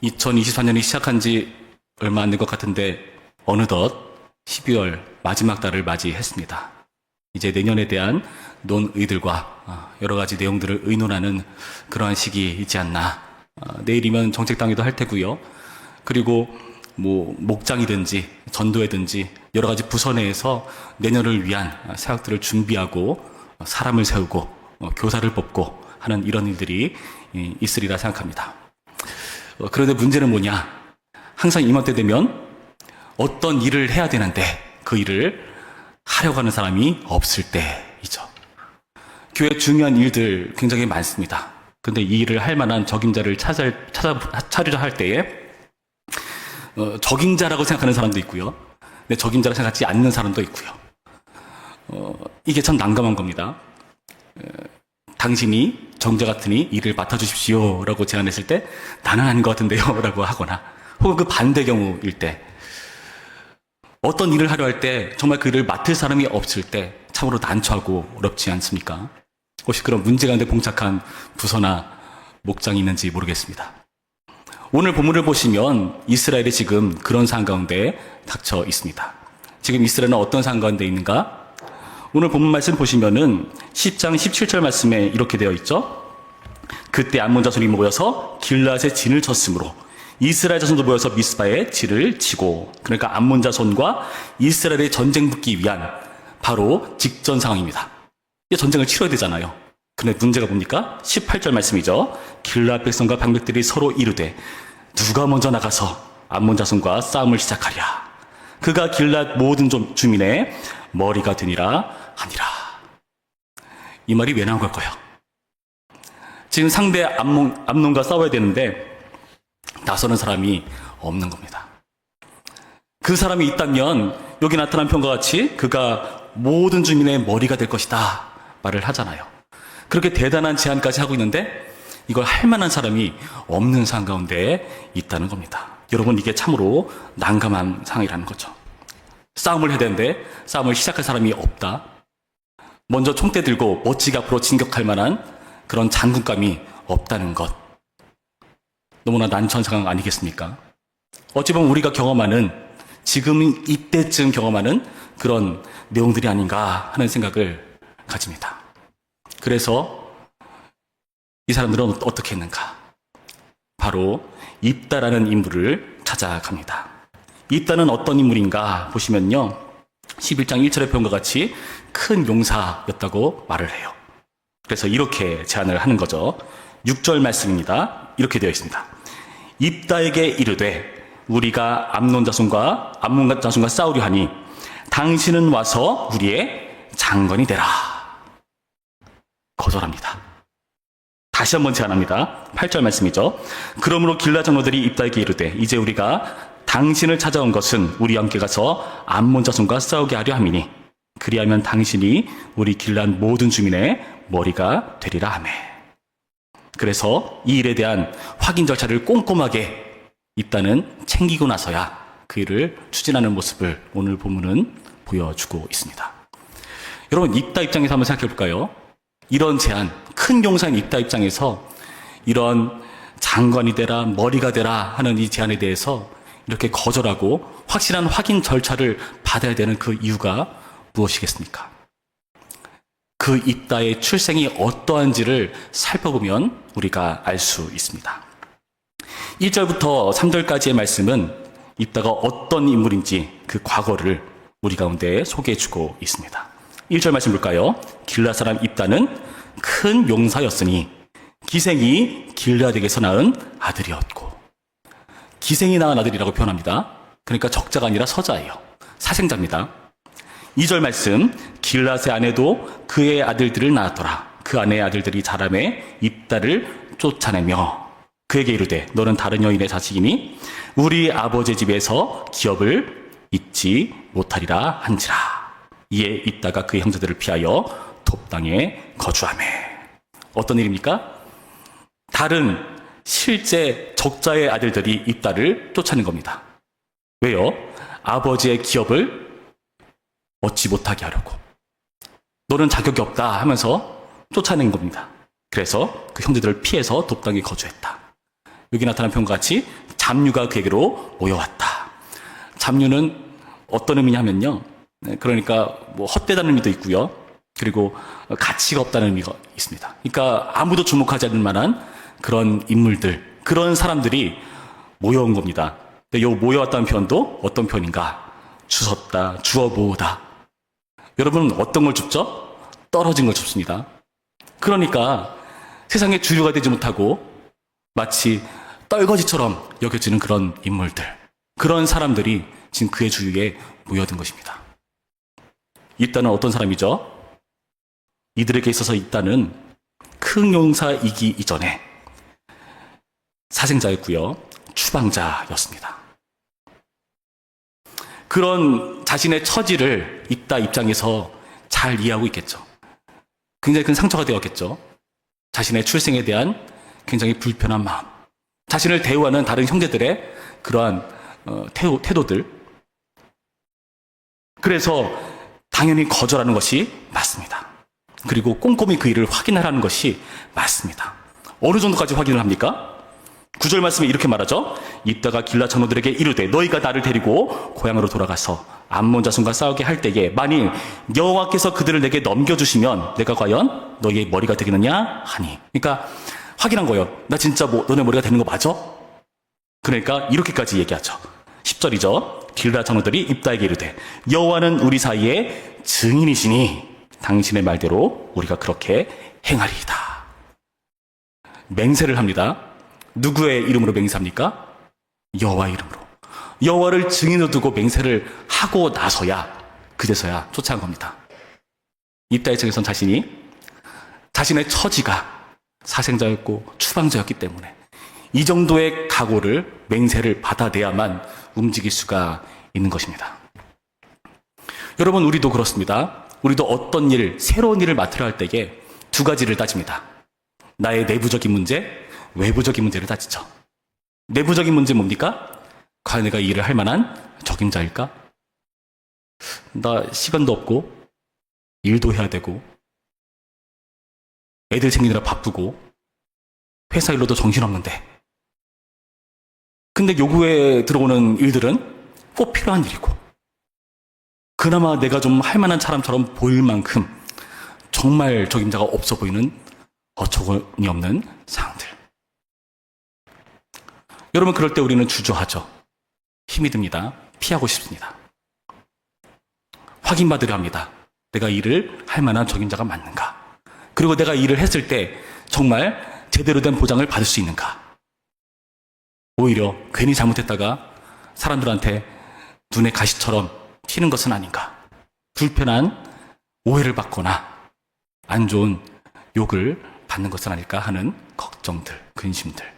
2024년이 시작한 지 얼마 안 된 것 같은데 어느덧 12월 마지막 달을 맞이했습니다. 이제 내년에 대한 논의들과 여러 가지 내용들을 의논하는 그러한 시기 있지 않나. 내일이면 정책당회도 할 테고요. 그리고 목장이든지 전도회든지 여러 가지 부서 내에서 내년을 위한 사역들을 준비하고 사람을 세우고 교사를 뽑고 하는 이런 일들이 있으리라 생각합니다. 그런데 문제는 뭐냐? 항상 이맘때 되면 어떤 일을 해야 되는데 그 일을 하려고 하는 사람이 없을 때이죠. 교회 중요한 일들 굉장히 많습니다. 근데 이 일을 할 만한 적임자를 찾으려 할 때에 적임자라고 생각하는 사람도 있고요. 근데 적임자라고 생각하지 않는 사람도 있고요. 이게 참 난감한 겁니다. 당신이 정자 같으니 일을 맡아주십시오 라고 제안했을 때 나는 아닌 것 같은데요 라고 하거나 혹은 그 반대 경우일 때 어떤 일을 하려 할 때 정말 그 일을 맡을 사람이 없을 때 참으로 난처하고 어렵지 않습니까? 혹시 그런 문제 가운데 봉착한 부서나 목장이 있는지 모르겠습니다. 오늘 본문을 보시면 이스라엘이 지금 그런 상황 가운데 닥쳐 있습니다. 지금 이스라엘은 어떤 상황 가운데 있는가? 오늘 본문 말씀 보시면은 10장 17절 말씀에 이렇게 되어 있죠. 그때 암몬 자손이 모여서 길앗에 진을 쳤으므로 이스라엘 자손도 모여서 미스바에 진을 치고, 그러니까 암몬 자손과 이스라엘의 전쟁 붙기 위한 바로 직전 상황입니다. 전쟁을 치러야 되잖아요. 그런데 문제가 뭡니까? 18절 말씀이죠. 길앗 백성과 방백들이 서로 이르되 누가 먼저 나가서 암몬 자손과 싸움을 시작하랴. 그가 길앗 모든 주민의 머리가 되니라 하니라. 이 말이 왜 나온 걸까요? 지금 상대 암논과 싸워야 되는데 나서는 사람이 없는 겁니다. 그 사람이 있다면 여기 나타난 표현과 같이 그가 모든 주민의 머리가 될 것이다 말을 하잖아요. 그렇게 대단한 제안까지 하고 있는데 이걸 할 만한 사람이 없는 상황 가운데 있다는 겁니다. 여러분, 이게 참으로 난감한 상황이라는 거죠. 싸움을 해야 되는데 싸움을 시작할 사람이 없다. 먼저 총대 들고 멋지게 앞으로 진격할 만한 그런 장군감이 없다는 것. 너무나 난처한 상황 아니겠습니까? 어찌 보면 우리가 경험하는, 지금 이때쯤 경험하는 그런 내용들이 아닌가 하는 생각을 가집니다. 그래서 이 사람들은 어떻게 했는가? 바로 입다라는 인물을 찾아갑니다. 입다는 어떤 인물인가 보시면요, 11장 1절의 표현과 같이 큰 용사였다고 말을 해요. 그래서 이렇게 제안을 하는 거죠. 6절 말씀입니다. 이렇게 되어 있습니다. 입다에게 이르되 우리가 암몬 자손과 싸우려 하니 당신은 와서 우리의 장관이 되라. 거절합니다. 다시 한번 제안합니다. 8절 말씀이죠. 그러므로 길앗 장로들이 입다에게 이르되 이제 우리가 당신을 찾아온 것은 우리 함께 가서 암몬 자손과 싸우게 하려 함이니 그리하면 당신이 우리 길앗 모든 주민의 머리가 되리라 하매. 그래서 이 일에 대한 확인 절차를 꼼꼼하게 입다는 챙기고 나서야 그 일을 추진하는 모습을 오늘 본문은 보여주고 있습니다. 여러분, 입다 입장에서 한번 생각해 볼까요? 이런 제안, 큰 용사인 입다 입장에서 이런 장관이 되라, 머리가 되라 하는 이 제안에 대해서 이렇게 거절하고 확실한 확인 절차를 받아야 되는 그 이유가 무엇이겠습니까? 그 입다의 출생이 어떠한지를 살펴보면 우리가 알 수 있습니다. 1절부터 3절까지의 말씀은 입다가 어떤 인물인지 그 과거를 우리 가운데 소개해주고 있습니다. 1절 말씀 볼까요? 길앗 사람 입다는 큰 용사였으니 기생이 길앗에게서 낳은 아들이었고. 기생이 낳은 아들이라고 표현합니다. 그러니까 적자가 아니라 서자예요. 사생자입니다. 2절 말씀, 길앗의 아내도 그의 아들들을 낳았더라. 그 아내의 아들들이 자라매 입다를 쫓아내며 그에게 이르되 너는 다른 여인의 자식이니 우리 아버지 집에서 기업을 잊지 못하리라 한지라. 이에 입다가 그의 형제들을 피하여 돕 땅에 거주하매. 어떤 일입니까? 다른 실제 적자의 아들들이 입다를 쫓아낸 겁니다. 왜요? 아버지의 기업을 얻지 못하게 하려고. 너는 자격이 없다 하면서 쫓아낸 겁니다. 그래서 그 형제들을 피해서 돕 땅에 거주했다. 여기 나타난 표현과 같이 잡류가 그에게로 모여왔다. 잡류는 어떤 의미냐면요. 그러니까 뭐 헛되다는 의미도 있고요. 그리고 가치가 없다는 의미가 있습니다. 그러니까 아무도 주목하지 않을 만한 그런 인물들, 그런 사람들이 모여온 겁니다. 근데 요 모여왔다는 표현도 어떤 표현인가? 주웠다, 주워 모으다. 여러분은 어떤 걸 줍죠? 떨어진 걸 줍습니다. 그러니까 세상에 주류가 되지 못하고 마치 떨거지처럼 여겨지는 그런 인물들, 그런 사람들이 지금 그의 주위에 모여든 것입니다. 이따는 어떤 사람이죠? 이들에게 있어서 이따는 큰 용사이기 이전에 사생자였고요, 추방자였습니다. 그런 자신의 처지를 이따 입장에서 잘 이해하고 있겠죠. 굉장히 큰 상처가 되었겠죠. 자신의 출생에 대한 굉장히 불편한 마음, 자신을 대우하는 다른 형제들의 그러한 태도들. 그래서 당연히 거절하는 것이 맞습니다. 그리고 꼼꼼히 그 일을 확인하라는 것이 맞습니다. 어느 정도까지 확인을 합니까? 9절 말씀에 이렇게 말하죠. 이따가 길라 장로들에게 이르되 너희가 나를 데리고 고향으로 돌아가서 암몬 자손과 싸우게 할 때에 만일 여호와께서 그들을 내게 넘겨주시면 내가 과연 너희의 머리가 되겠느냐 하니. 그러니까 확인한 거예요. 나 진짜 너네 머리가 되는 거 맞아? 그러니까 이렇게까지 얘기하죠. 10절이죠. 길라 장로들이 입다에게 이르되 여호와는 우리 사이에 증인이시니 당신의 말대로 우리가 그렇게 행하리이다. 맹세를 합니다. 누구의 이름으로 맹세합니까? 여호와의 이름으로. 여호와를 증인으로 두고 맹세를 하고 나서야, 그제서야 쫓아간 겁니다. 이따 입장에선 자신의 처지가 사생자였고 추방자였기 때문에 이 정도의 각오를, 맹세를 받아내야만 움직일 수가 있는 것입니다. 여러분, 우리도 그렇습니다. 우리도 어떤 일, 새로운 일을 맡으려 할 때에 두 가지를 따집니다. 나의 내부적인 문제, 외부적인 문제를 따지죠. 내부적인 문제 뭡니까? 과연 내가 이 일을 할 만한 적임자일까? 나 시간도 없고 일도 해야 되고 애들 챙기느라 바쁘고 회사 일로도 정신없는데, 근데 요구에 들어오는 일들은 꼭 필요한 일이고 그나마 내가 좀 할 만한 사람처럼 보일 만큼 정말 적임자가 없어 보이는 어처구니 없는 상황들. 여러분, 그럴 때 우리는 주저하죠. 힘이 듭니다. 피하고 싶습니다. 확인받으려 합니다. 내가 일을 할 만한 적임자가 맞는가? 그리고 내가 일을 했을 때 정말 제대로 된 보장을 받을 수 있는가? 오히려 괜히 잘못했다가 사람들한테 눈에 가시처럼 튀는 것은 아닌가? 불편한 오해를 받거나 안 좋은 욕을 받는 것은 아닐까 하는 걱정들, 근심들.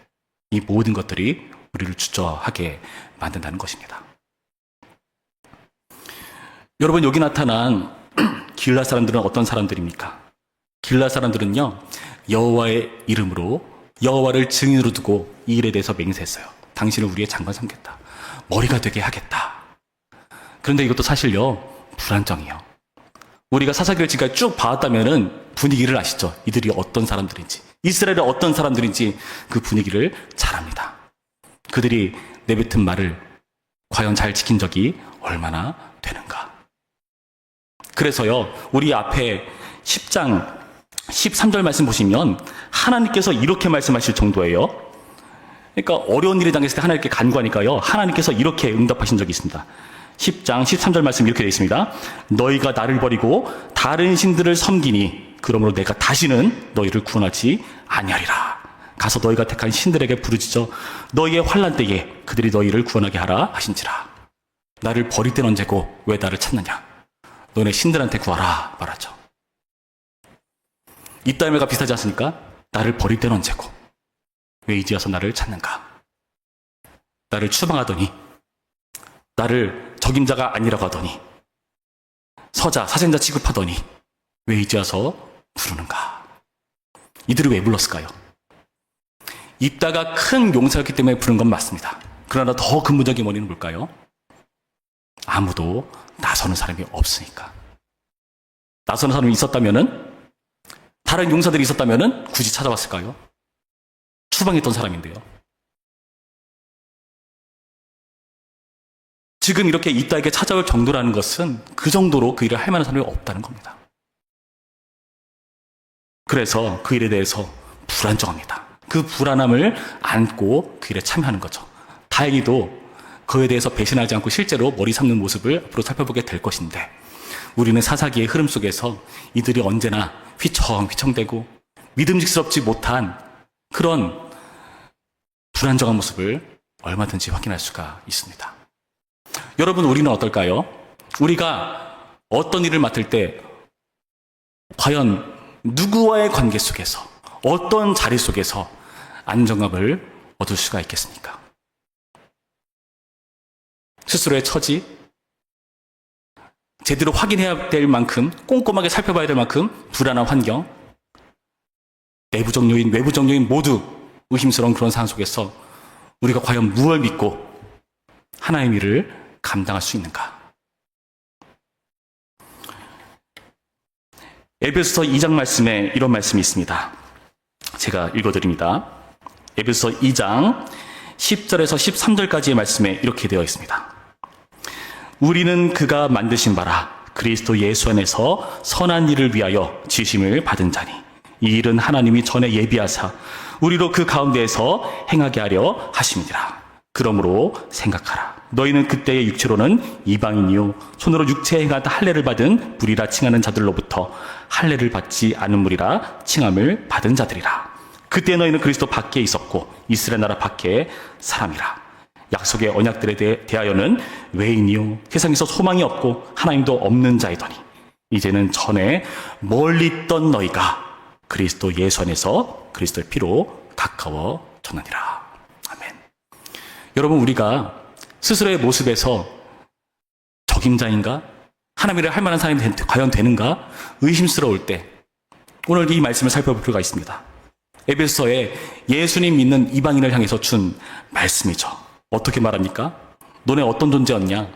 이 모든 것들이 우리를 주저하게 만든다는 것입니다. 여러분, 여기 나타난 길라 사람들은 어떤 사람들입니까? 길라 사람들은요, 여호와의 이름으로 여호와를 증인으로 두고 이 일에 대해서 맹세했어요. 당신을 우리의 장관 삼겠다. 머리가 되게 하겠다. 그런데 이것도 사실요, 불안정해요. 우리가 사사기를 지금까지 쭉 봐왔다면은 분위기를 아시죠? 이들이 어떤 사람들인지, 이스라엘의 어떤 사람들인지 그 분위기를 잘 압니다. 그들이 내뱉은 말을 과연 잘 지킨 적이 얼마나 되는가. 그래서요, 우리 앞에 10장 13절 말씀 보시면 하나님께서 이렇게 말씀하실 정도예요. 그러니까 어려운 일에 당했을 때 하나님께 간구하니까요, 하나님께서 이렇게 응답하신 적이 있습니다. 10장 13절 말씀 이렇게 되어 있습니다. 너희가 나를 버리고 다른 신들을 섬기니 그러므로 내가 다시는 너희를 구원하지 아니하리라. 가서 너희가 택한 신들에게 부르짖어 너희의 환난 때에 그들이 너희를 구원하게 하라 하신지라. 나를 버릴 땐 언제고 왜 나를 찾느냐? 너네 신들한테 구하라 말하죠. 이따의 말과 비슷하지 않습니까? 나를 버릴 땐 언제고 왜 이제 와서 나를 찾는가? 나를 추방하더니, 나를 적임자가 아니라고 하더니, 서자, 사생자 취급하더니 왜 이제 와서 부르는가? 이들을 왜 불렀을까요? 입다가 큰 용사였기 때문에 부른 건 맞습니다. 그러나 더 근본적인 원인은 뭘까요? 아무도 나서는 사람이 없으니까. 나서는 사람이 있었다면은, 다른 용사들이 있었다면은 굳이 찾아왔을까요? 추방했던 사람인데요. 지금 이렇게 이따에게 찾아올 정도라는 것은 그 정도로 그 일을 할 만한 사람이 없다는 겁니다. 그래서 그 일에 대해서 불안정합니다. 그 불안함을 안고 그 일에 참여하는 거죠. 다행히도 그에 대해서 배신하지 않고 실제로 머리 삼는 모습을 앞으로 살펴보게 될 것인데, 우리는 사사기의 흐름 속에서 이들이 언제나 휘청휘청대고 믿음직스럽지 못한 그런 불안정한 모습을 얼마든지 확인할 수가 있습니다. 여러분, 우리는 어떨까요? 우리가 어떤 일을 맡을 때 과연 누구와의 관계 속에서, 어떤 자리 속에서 안정감을 얻을 수가 있겠습니까? 스스로의 처지, 제대로 확인해야 될 만큼, 꼼꼼하게 살펴봐야 될 만큼 불안한 환경, 내부적 요인, 외부적 요인 모두 의심스러운 그런 상황 속에서 우리가 과연 무엇을 믿고 하나님의 일을 감당할 수 있는가? 에베소서 2장 말씀에 이런 말씀이 있습니다. 제가 읽어드립니다. 에베소서 2장 10절에서 13절까지의 말씀에 이렇게 되어 있습니다. 우리는 그가 만드신 바라 그리스도 예수 안에서 선한 일을 위하여 지심을 받은 자니 이 일은 하나님이 전에 예비하사 우리로 그 가운데에서 행하게 하려 하심이니라. 그러므로 생각하라. 너희는 그때의 육체로는 이방인이요 손으로 육체에 행하다 할례를 받은 무리라 칭하는 자들로부터 할례를 받지 않은 무리라 칭함을 받은 자들이라. 그때 너희는 그리스도 밖에 있었고 이스라엘 나라 밖에 사람이라. 약속의 언약들에 대하여는 외인이요 세상에서 소망이 없고 하나님도 없는 자이더니 이제는 전에 멀리 있던 너희가 그리스도 예수 안에서 그리스도의 피로 가까워졌느니라. 아멘. 여러분, 우리가 스스로의 모습에서 적임자인가? 하나님의 일을 할 만한 사람이 과연 되는가? 의심스러울 때 오늘 이 말씀을 살펴볼 필요가 있습니다. 에베소서에 예수님 믿는 이방인을 향해서 준 말씀이죠. 어떻게 말합니까? 너네 어떤 존재였냐?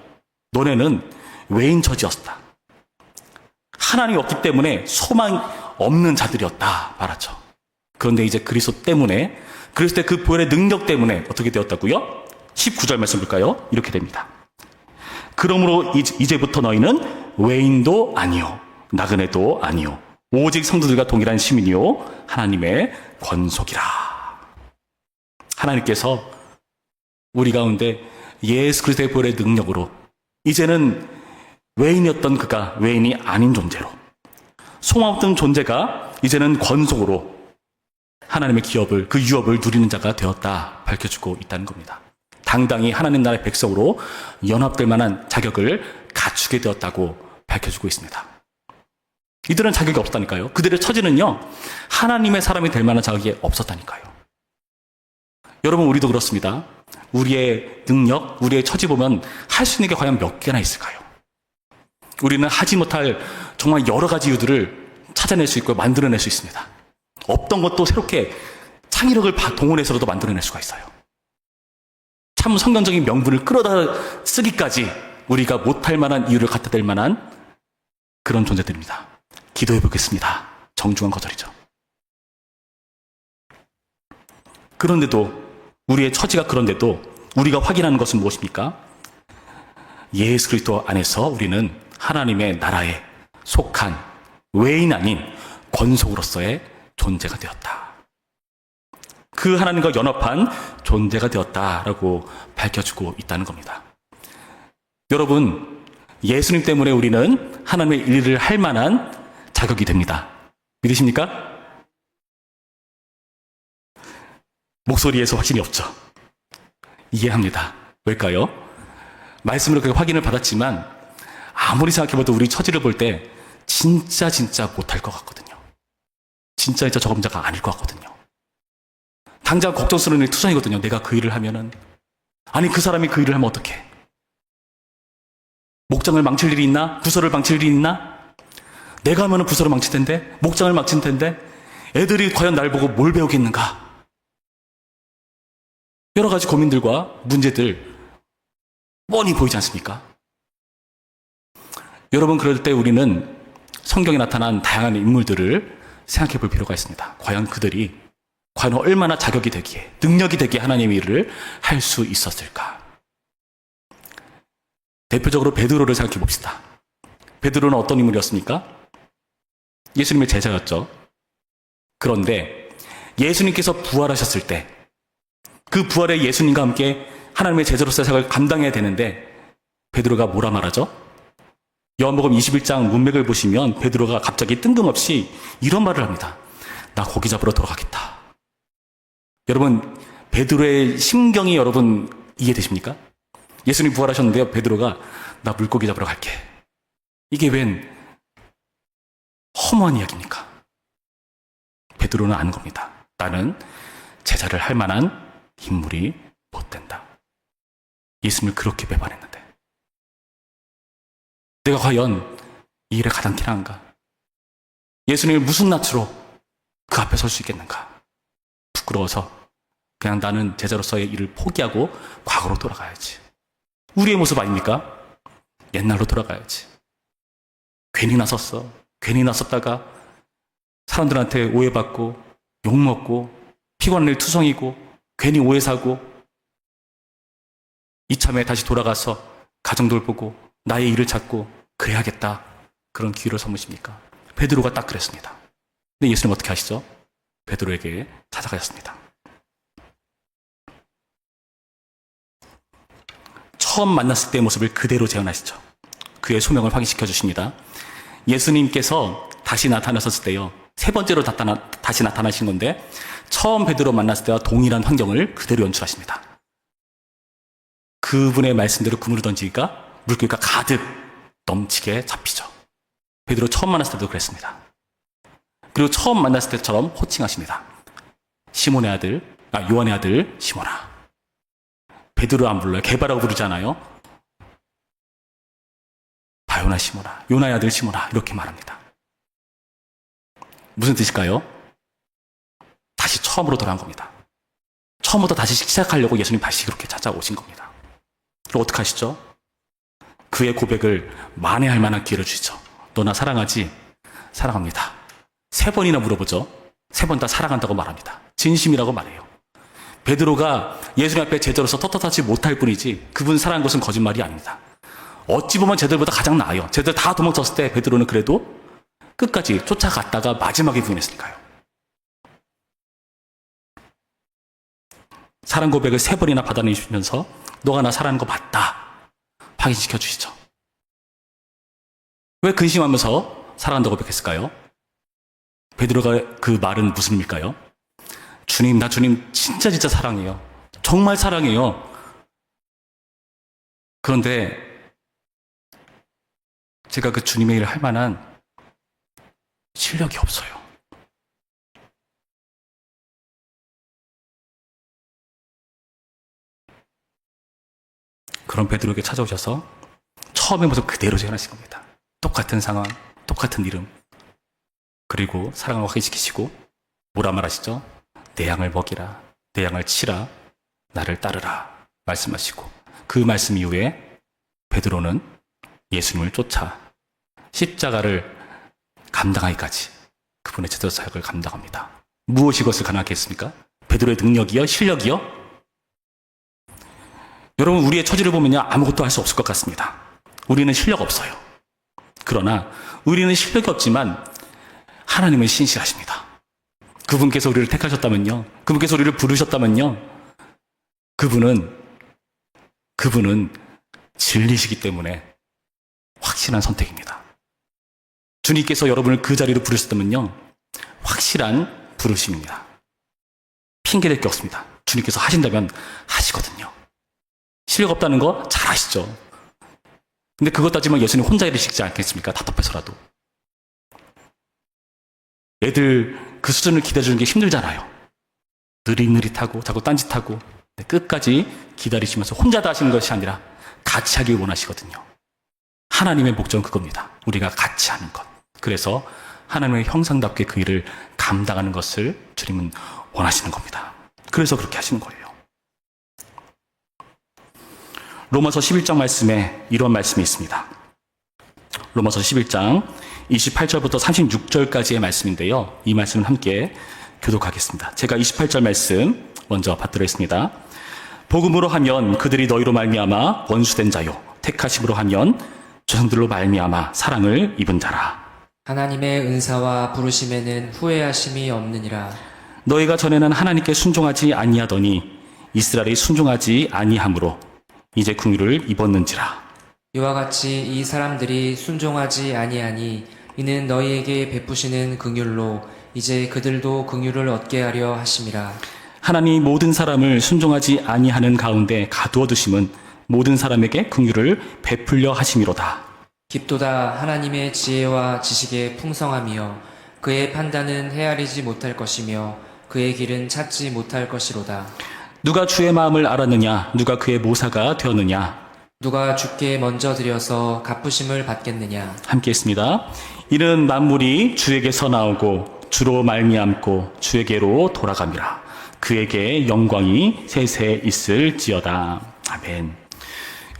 너네는 외인 처지였다. 하나님이 없기 때문에 소망 없는 자들이었다 말하죠. 그런데 이제 그리스도 때문에, 그리스도의 그 보혈의 능력 때문에 어떻게 되었다고요? 19절 말씀 볼까요? 이렇게 됩니다. 그러므로 이제부터 너희는 외인도 아니요 나그네도 아니요 오직 성도들과 동일한 시민이요 하나님의 권속이라. 하나님께서 우리 가운데 예수 그리스도의 보혈의 능력으로 이제는 외인이었던 그가 외인이 아닌 존재로, 소망 없던 존재가 이제는 권속으로 하나님의 기업을, 그 유업을 누리는 자가 되었다 밝혀주고 있다는 겁니다. 당당히 하나님 나라의 백성으로 연합될 만한 자격을 갖추게 되었다고 밝혀주고 있습니다. 이들은 자격이 없다니까요. 그들의 처지는요, 하나님의 사람이 될 만한 자격이 없었다니까요. 여러분, 우리도 그렇습니다. 우리의 능력, 우리의 처지 보면 할 수 있는 게 과연 몇 개나 있을까요? 우리는 하지 못할 정말 여러 가지 이유들을 찾아낼 수 있고 만들어낼 수 있습니다. 없던 것도 새롭게 창의력을 동원해서라도 만들어낼 수가 있어요. 참 성경적인 명분을 끌어다 쓰기까지 우리가 못할 만한 이유를 갖다 댈 만한 그런 존재들입니다. 기도해 보겠습니다. 정중한 거절이죠. 그런데도, 우리의 처지가 그런데도 우리가 확인하는 것은 무엇입니까? 예수 그리스도 안에서 우리는 하나님의 나라에 속한 외인 아닌 권속으로서의 존재가 되었다. 그 하나님과 연합한 존재가 되었다라고 밝혀주고 있다는 겁니다. 여러분, 예수님 때문에 우리는 하나님의 일을 할 만한 자격이 됩니다. 믿으십니까? 목소리에서 확신이 없죠. 이해합니다. 왜일까요? 말씀으로 그렇게 확인을 받았지만 아무리 생각해봐도 우리 처지를 볼 때 진짜 못할 것 같거든요. 진짜 적임자가 아닐 것 같거든요. 당장 걱정스러운 일이 투성이거든요. 내가 그 일을 하면은, 아니 그 사람이 그 일을 하면 어떡해? 목장을 망칠 일이 있나? 부서를 망칠 일이 있나? 내가 하면은 부서를 망칠 텐데, 목장을 망칠 텐데, 애들이 과연 날 보고 뭘 배우겠는가? 여러 가지 고민들과 문제들 뻔히 보이지 않습니까? 여러분, 그럴 때 우리는 성경에 나타난 다양한 인물들을 생각해 볼 필요가 있습니다. 과연 그들이 과연 얼마나 자격이 되기에, 능력이 되기에 하나님의 일을 할 수 있었을까? 대표적으로 베드로를 생각해 봅시다. 베드로는 어떤 인물이었습니까? 예수님의 제자였죠. 그런데 예수님께서 부활하셨을 때 그 부활에 예수님과 함께 하나님의 제자로서의 사역을 감당해야 되는데 베드로가 뭐라 말하죠? 요한복음 21장 문맥을 보시면 베드로가 갑자기 뜬금없이 이런 말을 합니다. 나 고기 잡으러 돌아가겠다. 여러분, 베드로의 심경이 여러분 이해되십니까? 예수님 부활하셨는데요. 베드로가 나 물고기 잡으러 갈게. 이게 웬 허무한 이야기입니까? 베드로는 아는 겁니다. 나는 제자를 할 만한 인물이 못 된다. 예수님을 그렇게 배반했는데 내가 과연 이 일에 가당키나 한가? 예수님을 무슨 낯으로 그 앞에 설 수 있겠는가? 부끄러워서 그냥 나는 제자로서의 일을 포기하고 과거로 돌아가야지. 우리의 모습 아닙니까? 옛날로 돌아가야지. 괜히 나섰어. 괜히 나섰다가 사람들한테 오해받고 욕먹고 피곤한 일 투성이고 괜히 오해 사고 이참에 다시 돌아가서 가정 돌보고 나의 일을 찾고 그래야겠다. 그런 기회를 삼으십니까? 베드로가 딱 그랬습니다. 근데 예수님 어떻게 하시죠? 베드로에게 찾아가셨습니다. 처음 만났을 때의 모습을 그대로 재현하시죠. 그의 소명을 확인시켜 주십니다. 예수님께서 다시 나타나셨을 때요. 세 번째로 다시 나타나신 건데 처음 베드로 만났을 때와 동일한 환경을 그대로 연출하십니다. 그분의 말씀대로 그물을 던지니까 물고기가 가득 넘치게 잡히죠. 베드로 처음 만났을 때도 그랬습니다. 그리고 처음 만났을 때처럼 호칭하십니다. 시몬의 아들, 요한의 아들 시몬아. 베드로 안 불러요. 개바라고 부르잖아요. 바요나 시몬아, 요나의 아들 시몬아 이렇게 말합니다. 무슨 뜻일까요? 다시 처음으로 돌아간 겁니다. 처음부터 다시 시작하려고 예수님 다시 그렇게 찾아오신 겁니다. 그리고 어떻게 하시죠? 그의 고백을 만회할 만한 기회를 주시죠. 너 나 사랑하지? 사랑합니다. 3번이나 물어보죠. 3번 다 사랑한다고 말합니다. 진심이라고 말해요. 베드로가 예수님 앞에 제자로서 떳떳하지 못할 뿐이지 그분 사랑한 것은 거짓말이 아닙니다. 어찌 보면 제자들보다 가장 나아요. 제자들 다 도망쳤을 때 베드로는 그래도 끝까지 쫓아갔다가 마지막에 부인했으니까요. 사랑 고백을 3번이나 받아내시면서 너가 나 사랑하는 거 맞다 확인시켜 주시죠. 왜 근심하면서 사랑한다고 고백했을까요? 베드로가 그 말은 무슨 의미일까요? 주님, 나 주님 진짜 사랑해요. 정말 사랑해요. 그런데 제가 그 주님의 일을 할 만한 실력이 없어요. 그런 베드로에게 찾아오셔서 처음의 모습 그대로 재현하신 겁니다. 똑같은 상황, 똑같은 이름. 그리고 사랑을 확인시키시고 뭐라 말하시죠? 내 양을 먹이라, 내 양을 치라, 나를 따르라 말씀하시고 그 말씀 이후에 베드로는 예수님을 쫓아 십자가를 감당하기까지 그분의 제자 사역을 감당합니다. 무엇이 그것을 가능하게 했습니까? 베드로의 능력이요? 실력이요? 여러분, 우리의 처지를 보면요, 아무것도 할 수 없을 것 같습니다. 우리는 실력 없어요. 그러나 우리는 실력이 없지만 하나님은 신실하십니다. 그분께서 우리를 택하셨다면요, 그분께서 우리를 부르셨다면요, 그분은 진리시기 때문에 확실한 선택입니다. 주님께서 여러분을 그 자리로 부르셨다면요, 확실한 부르심입니다. 핑계댈 게 없습니다. 주님께서 하신다면 하시거든요. 실력 없다는 거 잘 아시죠? 근데 그것 따지면 예수님 혼자 일으시지 않겠습니까? 답답해서라도. 애들 그 수준을 기다려주는 게 힘들잖아요. 느릿느릿하고 자꾸 딴짓하고 끝까지 기다리시면서 혼자 다 하시는 것이 아니라 같이 하길 원하시거든요. 하나님의 목적은 그겁니다. 우리가 같이 하는 것. 그래서 하나님의 형상답게 그 일을 감당하는 것을 주님은 원하시는 겁니다. 그래서 그렇게 하시는 거예요. 로마서 11장 말씀에 이런 말씀이 있습니다. 로마서 11장 28절부터 36절까지의 말씀인데요. 이 말씀을 함께 교독하겠습니다. 제가 28절 말씀 먼저 받들어 있습니다. 복음으로 하면 그들이 너희로 말미암아 원수된 자요 택하심으로 하면 조상들로 말미암아 사랑을 입은 자라. 하나님의 은사와 부르심에는 후회하심이 없느니라. 너희가 전에는 하나님께 순종하지 아니하더니 이스라엘이 순종하지 아니하므로 이제 긍휼을 입었는지라. 이와 같이 이 사람들이 순종하지 아니하니 이는 너희에게 베푸시는 긍휼로 이제 그들도 긍휼을 얻게 하려 하심이라. 하나님 모든 사람을 순종하지 아니하는 가운데 가두어 두심은 모든 사람에게 긍휼을 베풀려 하심이로다. 깊도다 하나님의 지혜와 지식의 풍성함이여 그의 판단은 헤아리지 못할 것이며 그의 길은 찾지 못할 것이로다. 누가 주의 마음을 알았느냐? 누가 그의 모사가 되었느냐? 누가 주께 먼저 드려서 갚으심을 받겠느냐? 함께 했습니다. 이는 만물이 주에게서 나오고 주로 말미암고 주에게로 돌아갑니다. 그에게 영광이 세세 있을지어다. 아멘.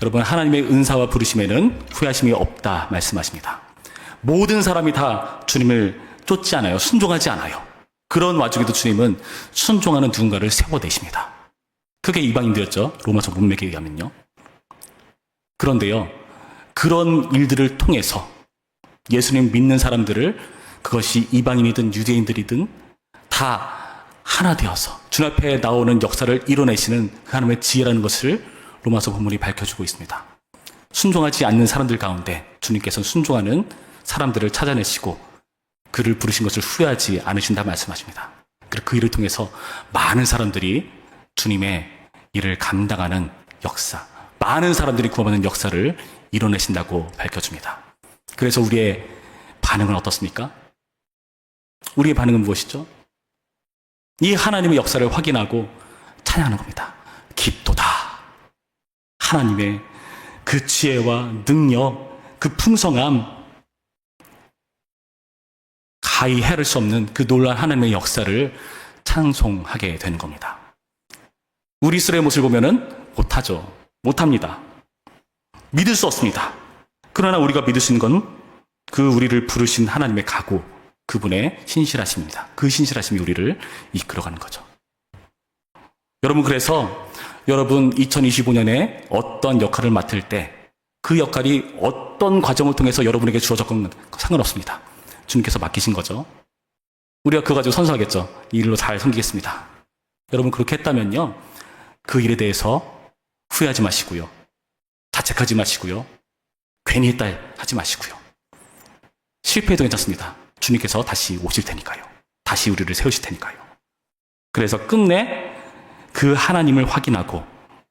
여러분, 하나님의 은사와 부르심에는 후회하심이 없다 말씀하십니다. 모든 사람이 다 주님을 쫓지 않아요. 순종하지 않아요. 그런 와중에도 주님은 순종하는 누군가를 세워내십니다. 그게 이방인들이었죠. 로마서 문맥에 의하면요. 그런데요, 그런 일들을 통해서 예수님 믿는 사람들을, 그것이 이방인이든 유대인들이든 다 하나 되어서 주 앞에 나오는 역사를 이뤄내시는 그 하나님의 지혜라는 것을 로마서 본문이 밝혀주고 있습니다. 순종하지 않는 사람들 가운데 주님께서는 순종하는 사람들을 찾아내시고 그를 부르신 것을 후회하지 않으신다 말씀하십니다. 그리고 그 일을 통해서 많은 사람들이 주님의 일을 감당하는 역사, 많은 사람들이 구원받는 역사를 이뤄내신다고 밝혀줍니다. 그래서 우리의 반응은 어떻습니까? 우리의 반응은 무엇이죠? 이 하나님의 역사를 확인하고 찬양하는 겁니다. 깊도다. 하나님의 그 지혜와 능력, 그 풍성함, 가히 헤아릴 수 없는 그 놀라운 하나님의 역사를 찬송하게 되는 겁니다. 우리 스스로의 모습을 보면은 못하죠. 못합니다. 믿을 수 없습니다. 그러나 우리가 믿을 수 있는 건 그 우리를 부르신 하나님의 각오, 그분의 신실하심입니다. 그 신실하심이 우리를 이끌어가는 거죠. 여러분, 그래서 여러분 2025년에 어떤 역할을 맡을 때 그 역할이 어떤 과정을 통해서 여러분에게 주어졌건 상관없습니다. 주님께서 맡기신 거죠. 우리가 그거 가지고 선서하겠죠. 이 일로 잘 섬기겠습니다. 여러분, 그렇게 했다면요, 그 일에 대해서 후회하지 마시고요, 자책하지 마시고요, 괜히 했다 하지 마시고요. 실패해도 괜찮습니다. 주님께서 다시 오실 테니까요. 다시 우리를 세우실 테니까요. 그래서 끝내 그 하나님을 확인하고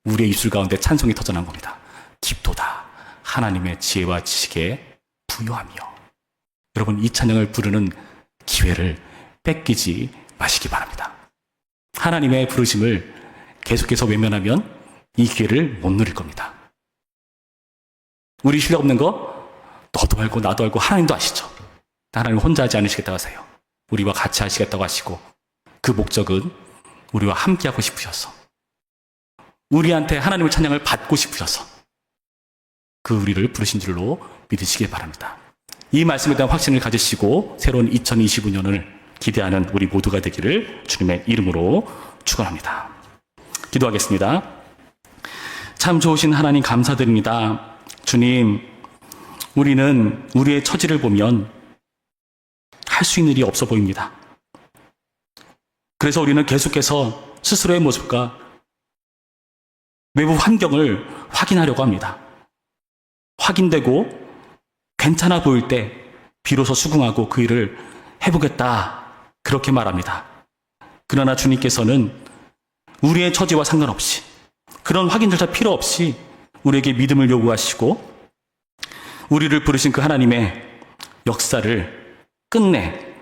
우리의 입술 가운데 찬송이 터져난 겁니다. 깊도다. 하나님의 지혜와 지식에 부요하며. 여러분, 이 찬양을 부르는 기회를 뺏기지 마시기 바랍니다. 하나님의 부르심을 계속해서 외면하면 이 기회를 못 누릴 겁니다. 우리 실력 없는 거 너도 알고 나도 알고 하나님도 아시죠. 하나님 혼자 하지 않으시겠다고 하세요. 우리와 같이 하시겠다고 하시고, 그 목적은 우리와 함께 하고 싶으셔서, 우리한테 하나님의 찬양을 받고 싶으셔서 그 우리를 부르신 줄로 믿으시길 바랍니다. 이 말씀에 대한 확신을 가지시고 새로운 2025년을 기대하는 우리 모두가 되기를 주님의 이름으로 축원합니다. 기도하겠습니다. 참 좋으신 하나님 감사드립니다. 주님, 우리는 우리의 처지를 보면 할 수 있는 일이 없어 보입니다. 그래서 우리는 계속해서 스스로의 모습과 외부 환경을 확인하려고 합니다. 확인되고 괜찮아 보일 때 비로소 수긍하고 그 일을 해보겠다, 그렇게 말합니다. 그러나 주님께서는 우리의 처지와 상관없이, 그런 확인조차 필요 없이 우리에게 믿음을 요구하시고 우리를 부르신 그 하나님의 역사를 끝내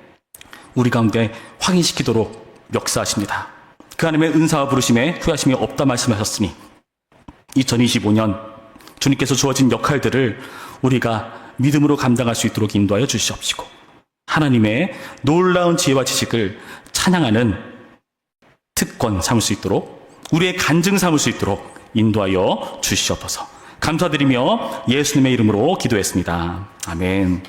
우리 가운데 확인시키도록 역사하십니다. 그 하나님의 은사와 부르심에 후회하심이 없다 말씀하셨으니 2025년 주님께서 주어진 역할들을 우리가 믿음으로 감당할 수 있도록 인도하여 주시옵시고, 하나님의 놀라운 지혜와 지식을 찬양하는 특권 삼을 수 있도록, 우리의 간증 삼을 수 있도록 인도하여 주시옵소서. 감사드리며 예수님의 이름으로 기도했습니다. 아멘.